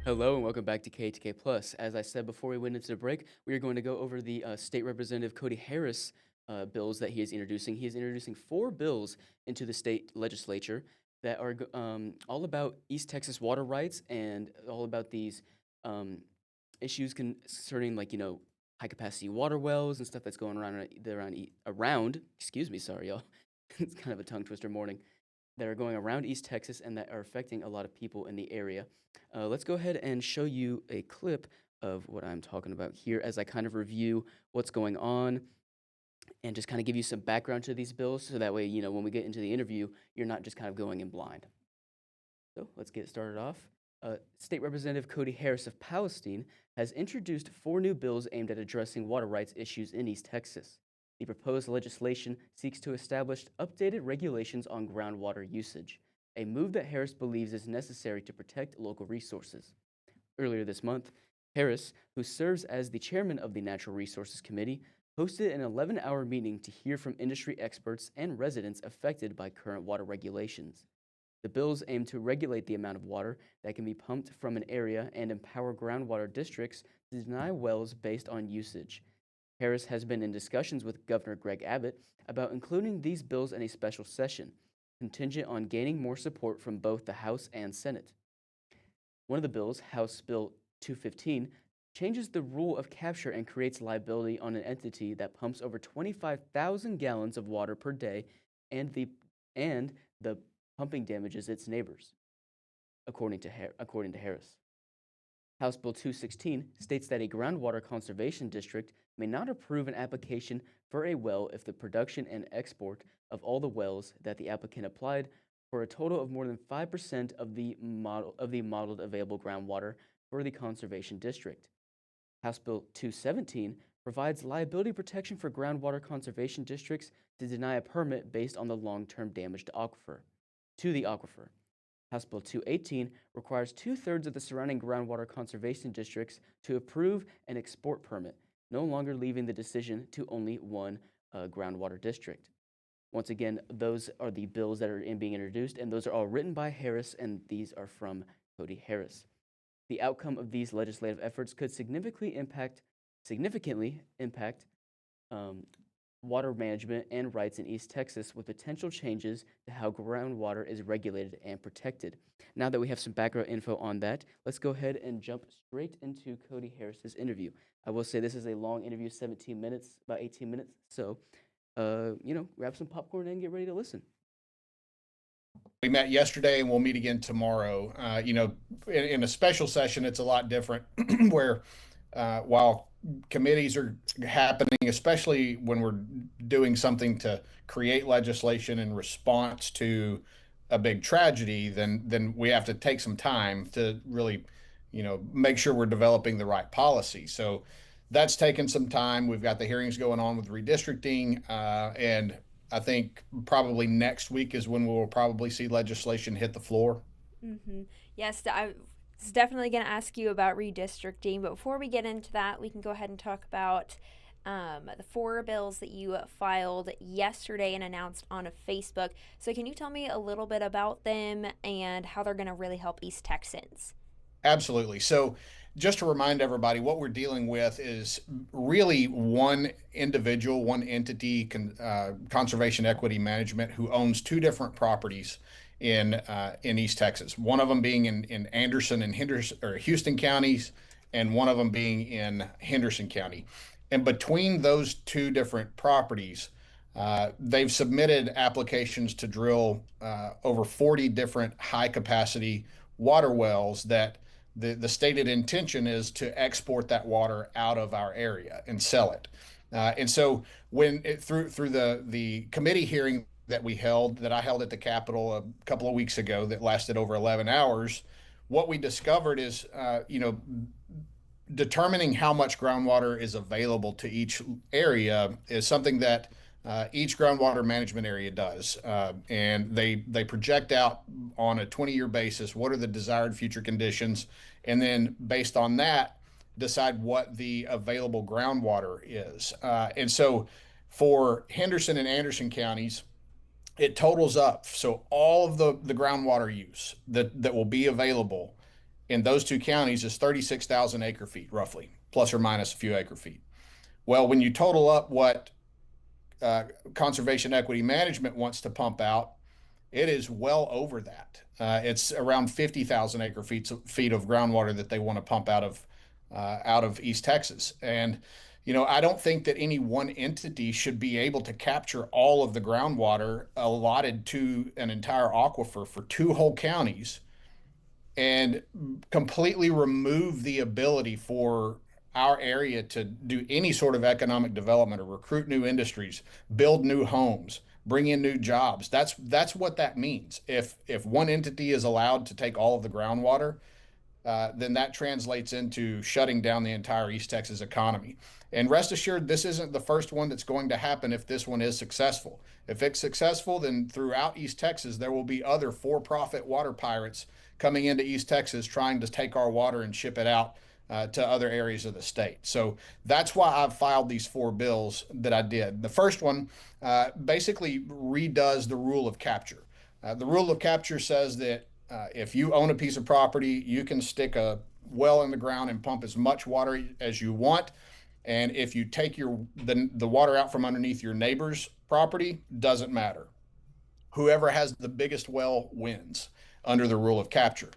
Hello and welcome back to KETK Plus. As I said before we went into the break, we are going to go over the State Representative Cody Harris bills that he is introducing. He is introducing 4 bills into the state legislature that are all about East Texas water rights and all about these issues concerning, like, high capacity water wells and stuff that's going around. Excuse me, sorry y'all. It's kind of a tongue twister morning that are going around East Texas and that are affecting a lot of people in the area. Let's go ahead and show you a clip of what I'm talking about here as I kind of review what's going on and just kind of give you some background to these bills so that way, when we get into the interview, you're not just kind of going in blind. So let's get started off. State Representative Cody Harris of Palestine has introduced 4 new bills aimed at addressing water rights issues in East Texas. The proposed legislation seeks to establish updated regulations on groundwater usage, a move that Harris believes is necessary to protect local resources. Earlier this month, Harris, who serves as the chairman of the Natural Resources Committee, hosted an 11-hour meeting to hear from industry experts and residents affected by current water regulations. The bills aim to regulate the amount of water that can be pumped from an area and empower groundwater districts to deny wells based on usage. Harris has been in discussions with Governor Greg Abbott about including these bills in a special session, contingent on gaining more support from both the House and Senate. One of the bills, House Bill 215, changes the rule of capture and creates liability on an entity that pumps over 25,000 gallons of water per day and the pumping damages its neighbors, according to Harris. House Bill 216 states that a groundwater conservation district may not approve an application for a well if the production and export of all the wells that the applicant applied for a total of more than 5% of the modeled available groundwater for the conservation district. House Bill 217 provides liability protection for groundwater conservation districts to deny a permit based on the long-term damage to the aquifer. House Bill 218 requires 2/3 of the surrounding groundwater conservation districts to approve an export permit, no longer leaving the decision to only one groundwater district. Once again, those are the bills that are being introduced, and those are all written by Harris, and these are from Cody Harris. The outcome of these legislative efforts could significantly impact water management and rights in East Texas, with potential changes to how groundwater is regulated and protected. Now that we have some background info on that, let's go ahead and jump straight into Cody Harris's interview. I will say this is a long interview, 17 minutes, about 18 minutes. So, grab some popcorn and get ready to listen. We met yesterday and we'll meet again tomorrow. In a special session, it's a lot different where while committees are happening, especially when we're doing something to create legislation in response to a big tragedy, then we have to take some time to really, make sure we're developing the right policy. So that's taken some time. We've got the hearings going on with redistricting, and I think probably next week is when we'll probably see legislation hit the floor. Yes, I was definitely going to ask you about redistricting, but before we get into that, we can go ahead and talk about the 4 bills that you filed yesterday and announced on Facebook. So, can you tell me a little bit about them and how they're going to really help East Texans? Absolutely. So, just to remind everybody, what we're dealing with is really one individual, one entity, Conservation Equity Management, who owns 2 different properties in East Texas. One of them being in Anderson and Henderson or Houston counties, and one of them being in Henderson County. And between those 2 different properties, they've submitted applications to drill over 40 different high capacity water wells that the stated intention is to export that water out of our area and sell it. And so through the committee hearing that I held at the Capitol a couple of weeks ago that lasted over 11 hours, what we discovered is, determining how much groundwater is available to each area is something that each groundwater management area does. And they project out on a 20-year basis what are the desired future conditions, and then based on that, decide what the available groundwater is. And so for Henderson and Anderson counties, it totals up. So all of the groundwater use that will be available in those two counties is 36,000 acre feet, roughly, plus or minus a few acre feet. Well, when you total up what conservation equity management wants to pump out, it is well over that. It's around 50,000 acre feet of groundwater that they want to pump out of East Texas. And I don't think that any one entity should be able to capture all of the groundwater allotted to an entire aquifer for two whole counties and completely remove the ability for our area to do any sort of economic development or recruit new industries, build new homes, bring in new jobs. That's what that means. If one entity is allowed to take all of the groundwater, then that translates into shutting down the entire East Texas economy. And rest assured, this isn't the first one that's going to happen if this one is successful. If it's successful, then throughout East Texas, there will be other for-profit water pirates coming into East Texas trying to take our water and ship it out to other areas of the state. So that's why I've filed these four bills that I did. The first one basically redoes the rule of capture. The rule of capture says that if you own a piece of property, you can stick a well in the ground and pump as much water as you want. And if you take the water out from underneath your neighbor's property, doesn't matter. Whoever has the biggest well wins under the rule of capture.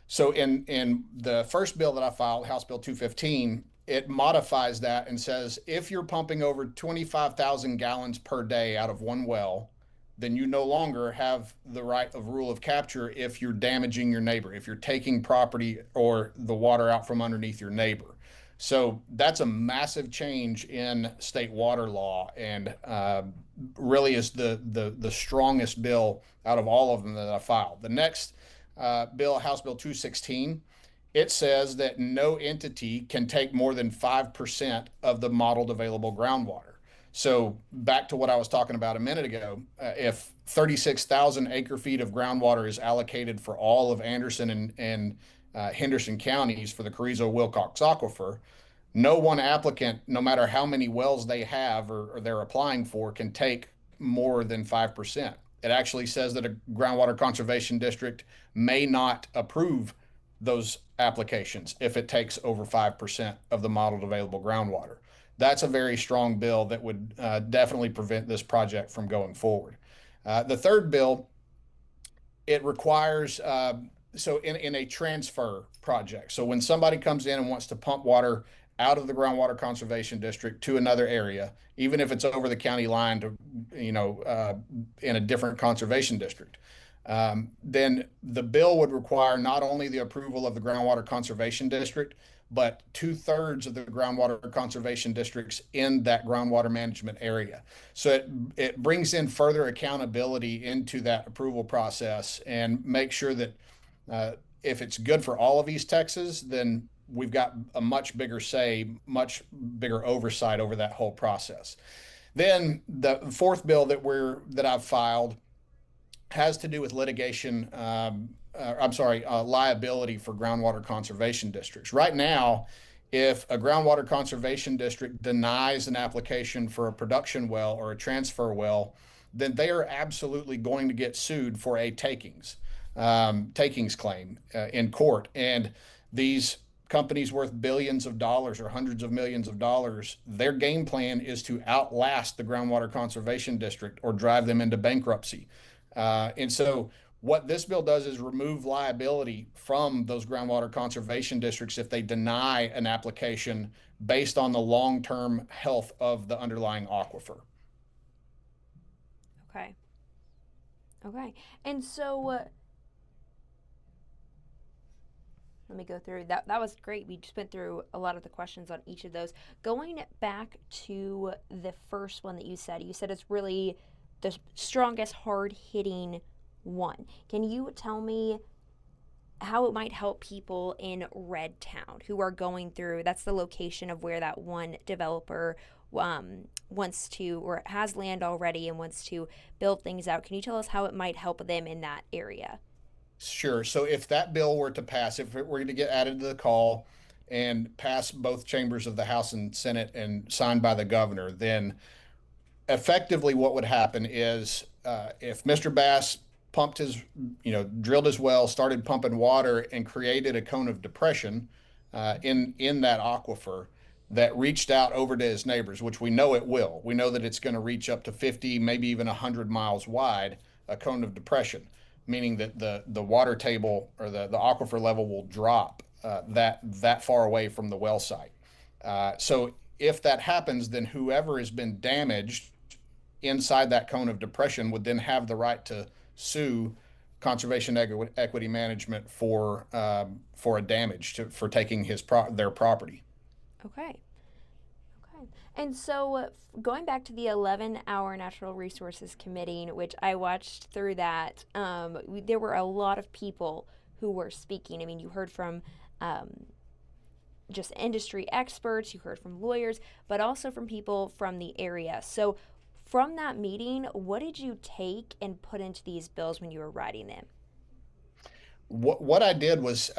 So in the first bill that I filed, House Bill 215, it modifies that and says if you're pumping over 25,000 gallons per day out of one well, then you no longer have the right of rule of capture if you're damaging your neighbor, if you're taking property or the water out from underneath your neighbor. So that's a massive change in state water law, and really is the strongest bill out of all of them that I filed. The next bill, House Bill 216, it says that no entity can take more than 5% of the modeled available groundwater. So back to what I was talking about a minute ago, if 36,000 acre feet of groundwater is allocated for all of Anderson and Henderson counties for the Carrizo-Wilcox Aquifer, no one applicant, no matter how many wells they have or they're applying for, can take more than 5%. It actually says that a groundwater conservation district may not approve those applications if it takes over 5% of the modeled available groundwater. That's a very strong bill that would definitely prevent this project from going forward. The third bill, it requires, so in a transfer project, so when somebody comes in and wants to pump water out of the groundwater conservation district to another area, even if it's over the county line to, in a different conservation district, then the bill would require not only the approval of the groundwater conservation district, but 2/3 of the groundwater conservation districts in that groundwater management area. So it brings in further accountability into that approval process and make sure that if it's good for all of East Texas, then we've got a much bigger say, much bigger oversight over that whole process. Then the fourth bill that I've filed has to do with litigation. Liability for groundwater conservation districts. Right now, if a groundwater conservation district denies an application for a production well or a transfer well, then they are absolutely going to get sued for a takings claim in court. And these companies worth billions of dollars or hundreds of millions of dollars, their game plan is to outlast the groundwater conservation district or drive them into bankruptcy. And so what this bill does is remove liability from those groundwater conservation districts if they deny an application based on the long-term health of the underlying aquifer. Okay. Okay. And so let me go through that. That was great. We just went through a lot of the questions on each of those. Going back to the first one that you said it's really the strongest, hard-hitting one. Can you tell me how it might help people in Red Town who are going through, that's the location of where that one developer wants to, or has land already and wants to build things out? Can you tell us how it might help them in that area? Sure. So if that bill were to pass, if it were to get added to the call and pass both chambers of the House and Senate and signed by the governor, then effectively what would happen is if Mr. Bass pumped his, drilled his well, started pumping water, and created a cone of depression in that aquifer that reached out over to his neighbors, which we know it will. We know that it's going to reach up to 50, maybe even 100 miles wide, a cone of depression, meaning that the water table or the aquifer level will drop that far away from the well site. So if that happens, then whoever has been damaged inside that cone of depression would then have the right to sue conservation equity management for a damage for taking their property. Okay. Okay. And so going back to the 11-hour Natural Resources Committee, which I watched through that, there were a lot of people who were speaking. I mean, you heard from just industry experts, you heard from lawyers, but also from people from the area. So from that meeting, what did you take and put into these bills when you were writing them? What I did was,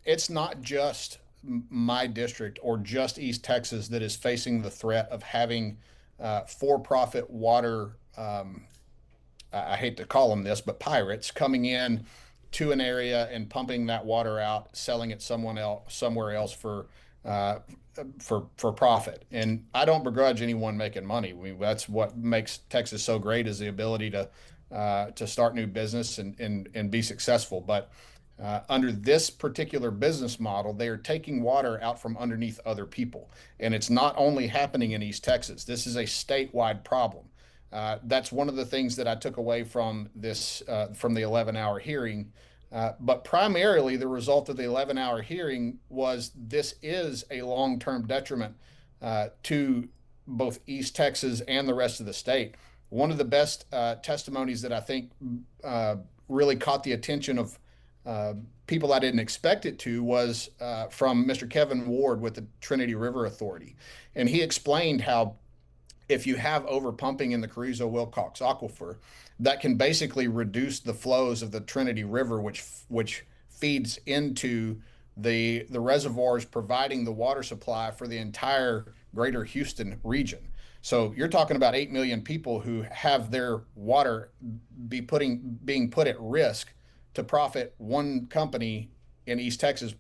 it's not just my district or just East Texas that is facing the threat of having for-profit water. I hate to call them this, but pirates coming in to an area and pumping that water out, selling it somewhere else for profit. And I don't begrudge anyone making money. That's what makes Texas so great, is the ability to start new business and be successful. But under this particular business model, they are taking water out from underneath other people. And it's not only happening in East Texas. This is a statewide problem. That's one of the things that I took away from from the 11-hour hearing. But primarily, the result of the 11-hour hearing was this is a long-term detriment to both East Texas and the rest of the state. One of the best testimonies that I think really caught the attention of people I didn't expect it to was from Mr. Kevin Ward with the Trinity River Authority. And he explained how if you have overpumping in the Carrizo-Wilcox aquifer, that can basically reduce the flows of the Trinity River, which feeds into the reservoirs, providing the water supply for the entire greater Houston region. So you're talking about 8 million people who have their water being put at risk to profit one company in East Texas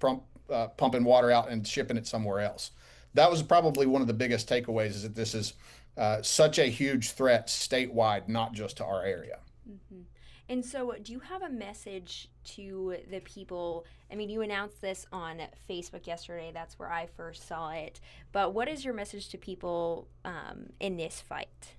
pumping water out and shipping it somewhere else. That was probably one of the biggest takeaways, is that this is such a huge threat statewide, not just to our area. Mm-hmm. And so, do you have a message to the people? I mean, you announced this on Facebook yesterday. That's where I first saw it. But what is your message to people in this fight?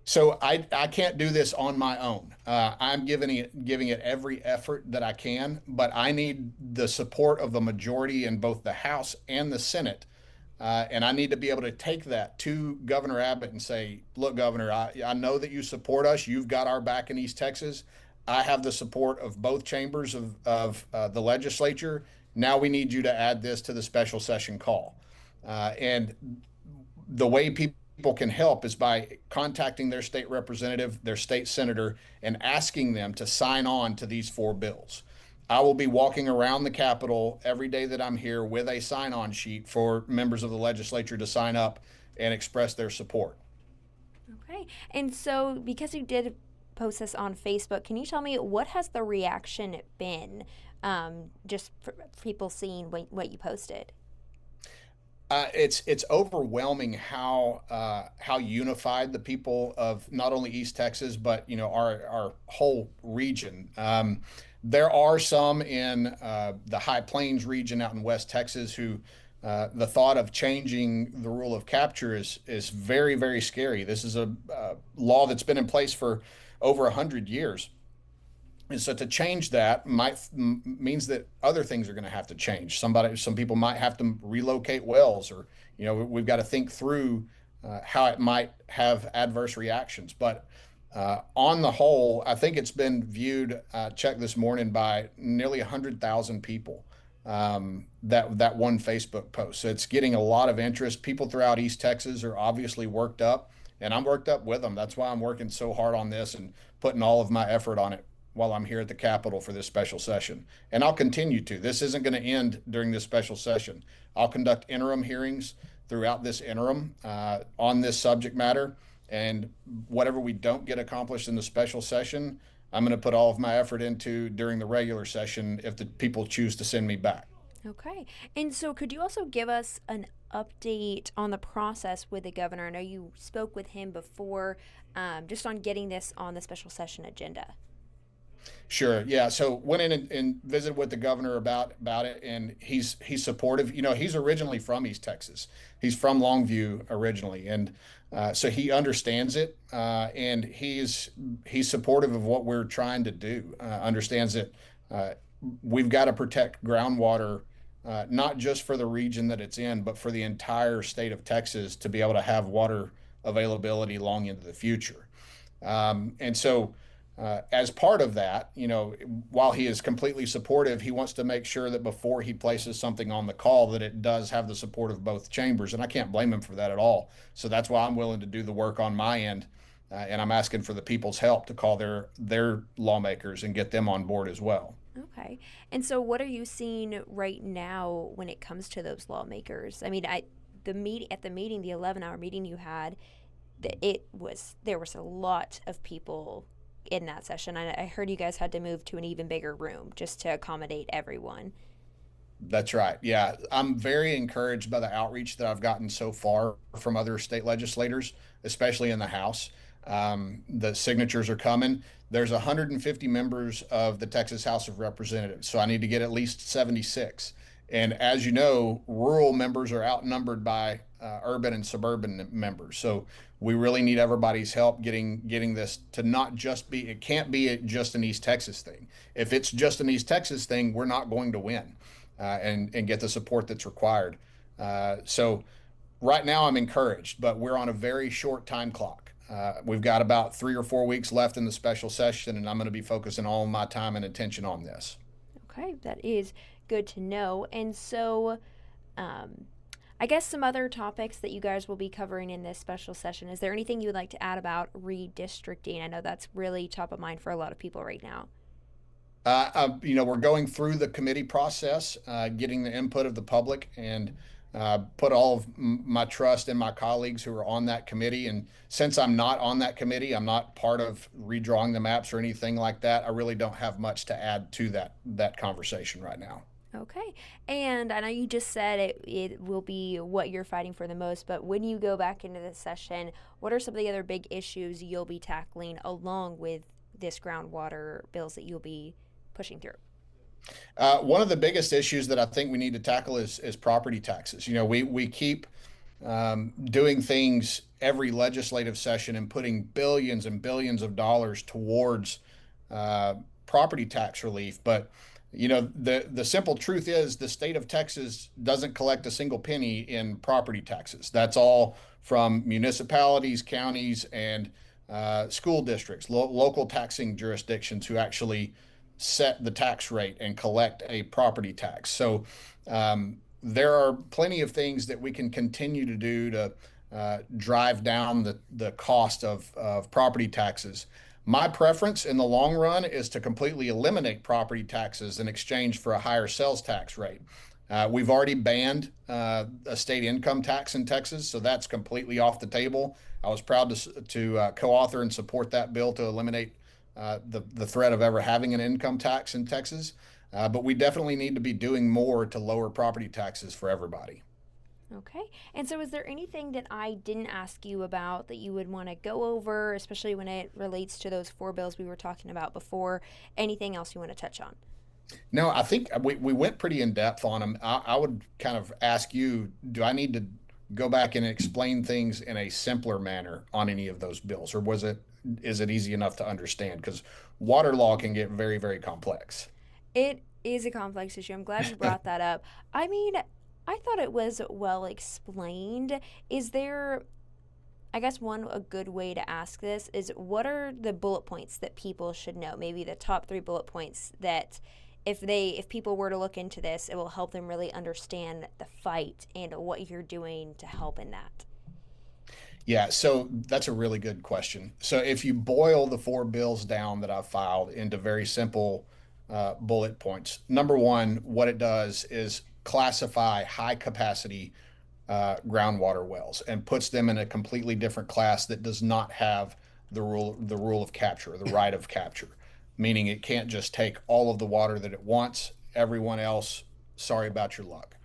So I can't do this on my own. I'm giving it every effort that I can, but I need the support of the majority in both the House and the Senate. And I need to be able to take that to Governor Abbott and say, look, Governor, I know that you support us. You've got our back in East Texas. I have the support of both chambers of the legislature. Now we need you to add this to the special session call. And the way people can help is by contacting their state representative, their state senator, and asking them to sign on to these 4 bills. I will be walking around the Capitol every day that I'm here with a sign-on sheet for members of the legislature to sign up and express their support. Okay. And so, because you did post this on Facebook, can you tell me what has the reaction been, just for people seeing what you posted? It's overwhelming how unified the people of not only East Texas, but our whole region. There are some in the High Plains region out in West Texas who the thought of changing the rule of capture is very, very scary. This is a law that's been in place for over 100 years. And so to change that means that other things are going to have to change. Some people might have to relocate wells, or we've got to think through how it might have adverse reactions. But on the whole, I think it's been viewed, checked this morning, by nearly 100,000 people, that one Facebook post. So it's getting a lot of interest. People throughout East Texas are obviously worked up, and I'm worked up with them. That's why I'm working so hard on this and putting all of my effort on it while I'm here at the Capitol for this special session. And I'll continue to. This isn't going to end during this special session. I'll conduct interim hearings throughout this interim on this subject matter. And whatever we don't get accomplished in the special session, I'm going to put all of my effort into during the regular session if the people choose to send me back. Okay. And so could you also give us an update on the process with the governor? I know you spoke with him before, just on getting this on the special session agenda. Sure. Yeah. So went in and visited with the governor about it, and he's supportive. You know, he's originally from East Texas. He's from Longview originally, and so he understands it, and he's supportive of what we're trying to do. Understands that uh, we've got to protect groundwater, not just for the region that it's in, but for the entire state of Texas to be able to have water availability long into the future. And so, as part of that, you know, while he is completely supportive, he wants to make sure that before he places something on the call, that it does have the support of both chambers. And I can't blame him for that at all. So that's why I'm willing to do the work on my end. And I'm asking for the people's help to call their lawmakers and get them on board as well. Okay. And so what are you seeing right now when it comes to those lawmakers? I mean, the meeting, the 11-hour meeting you had, there was a lot of people in that session. I heard you guys had to move to an even bigger room just to accommodate everyone. That's right. Yeah. I'm very encouraged by the outreach that I've gotten so far from other state legislators, especially in the House. The signatures are coming. There's 150 members of the Texas House of Representatives, so I need to get at least 76. And as you know, rural members are outnumbered by urban and suburban members. So we really need everybody's help getting this to not just be. It can't be just an East Texas thing. If it's just an East Texas thing, we're not going to win and get the support that's required. So right now I'm encouraged, but we're on a very short time clock. We've got about 3 or 4 weeks left in the special session, and I'm going to be focusing all my time and attention on this. Okay, that is good to know. And so, I guess some other topics that you guys will be covering in this special session. Is there anything you would like to add about redistricting? I know that's really top of mind for a lot of people right now. You know, we're going through the committee process, getting the input of the public, and put all of my trust in my colleagues who are on that committee. And since I'm not on that committee, I'm not part of redrawing the maps or anything like that. I really don't have much to add to that conversation right now. Okay. And I know you just said it will be what you're fighting for the most, but when you go back into this session, what are some of the other big issues you'll be tackling along with this groundwater bills that you'll be pushing through? One of the biggest issues that I think we need to tackle is property taxes. You know, we keep doing things every legislative session and putting billions and billions of dollars towards property tax relief, but you know, the simple truth is the state of Texas doesn't collect a single penny in property taxes. That's all from municipalities, counties, and school districts, local taxing jurisdictions who actually set the tax rate and collect a property tax. So there are plenty of things that we can continue to do to drive down the cost of property taxes. My preference in the long run is to completely eliminate property taxes in exchange for a higher sales tax rate. We've already banned a state income tax in Texas, so that's completely off the table. I was proud to co-author and support that bill to eliminate the threat of ever having an income tax in Texas. But we definitely need to be doing more to lower property taxes for everybody. Okay. And so, is there anything that I didn't ask you about that you would want to go over, especially when it relates to those four bills we were talking about before? Anything else you want to touch on? No, I think we went pretty in depth on them. I would kind of ask you, do I need to go back and explain things in a simpler manner on any of those bills, or is it easy enough to understand? Because water law can get very, very complex. It is a complex issue. I'm glad you brought that up. I mean, I thought it was well explained. Is there, I guess a good way to ask this is, what are the bullet points that people should know? Maybe the top 3 bullet points that if people were to look into this, it will help them really understand the fight and what you're doing to help in that. Yeah, so that's a really good question. So if you boil the 4 bills down that I've filed into very simple bullet points, number one, what it does is classify high capacity groundwater wells and puts them in a completely different class that does not have the rule of capture, the right of capture. meaning it can't just take all of the water that it wants. Everyone else, sorry about your luck.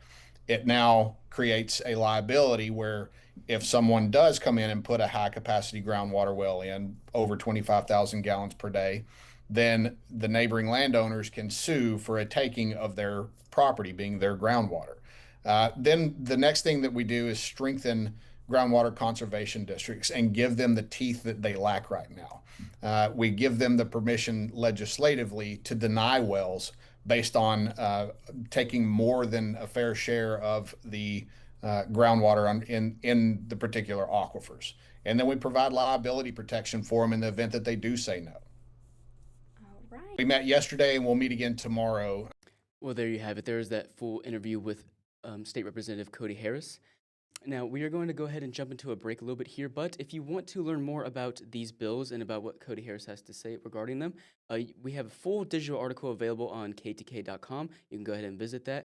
It now creates a liability where if someone does come in and put a high capacity groundwater well in over 25,000 gallons per day, then the neighboring landowners can sue for a taking of their property, being their groundwater. Then the next thing that we do is strengthen groundwater conservation districts and give them the teeth that they lack right now. We give them the permission legislatively to deny wells based on taking more than a fair share of the groundwater in the particular aquifers. And then we provide liability protection for them in the event that they do say no. All right. We met yesterday and we'll meet again tomorrow. Well, there you have it. There's that full interview with State Representative Cody Harris. Now, we are going to go ahead and jump into a break a little bit here, but if you want to learn more about these bills and about what Cody Harris has to say regarding them, we have a full digital article available on KETK.com. You can go ahead and visit that.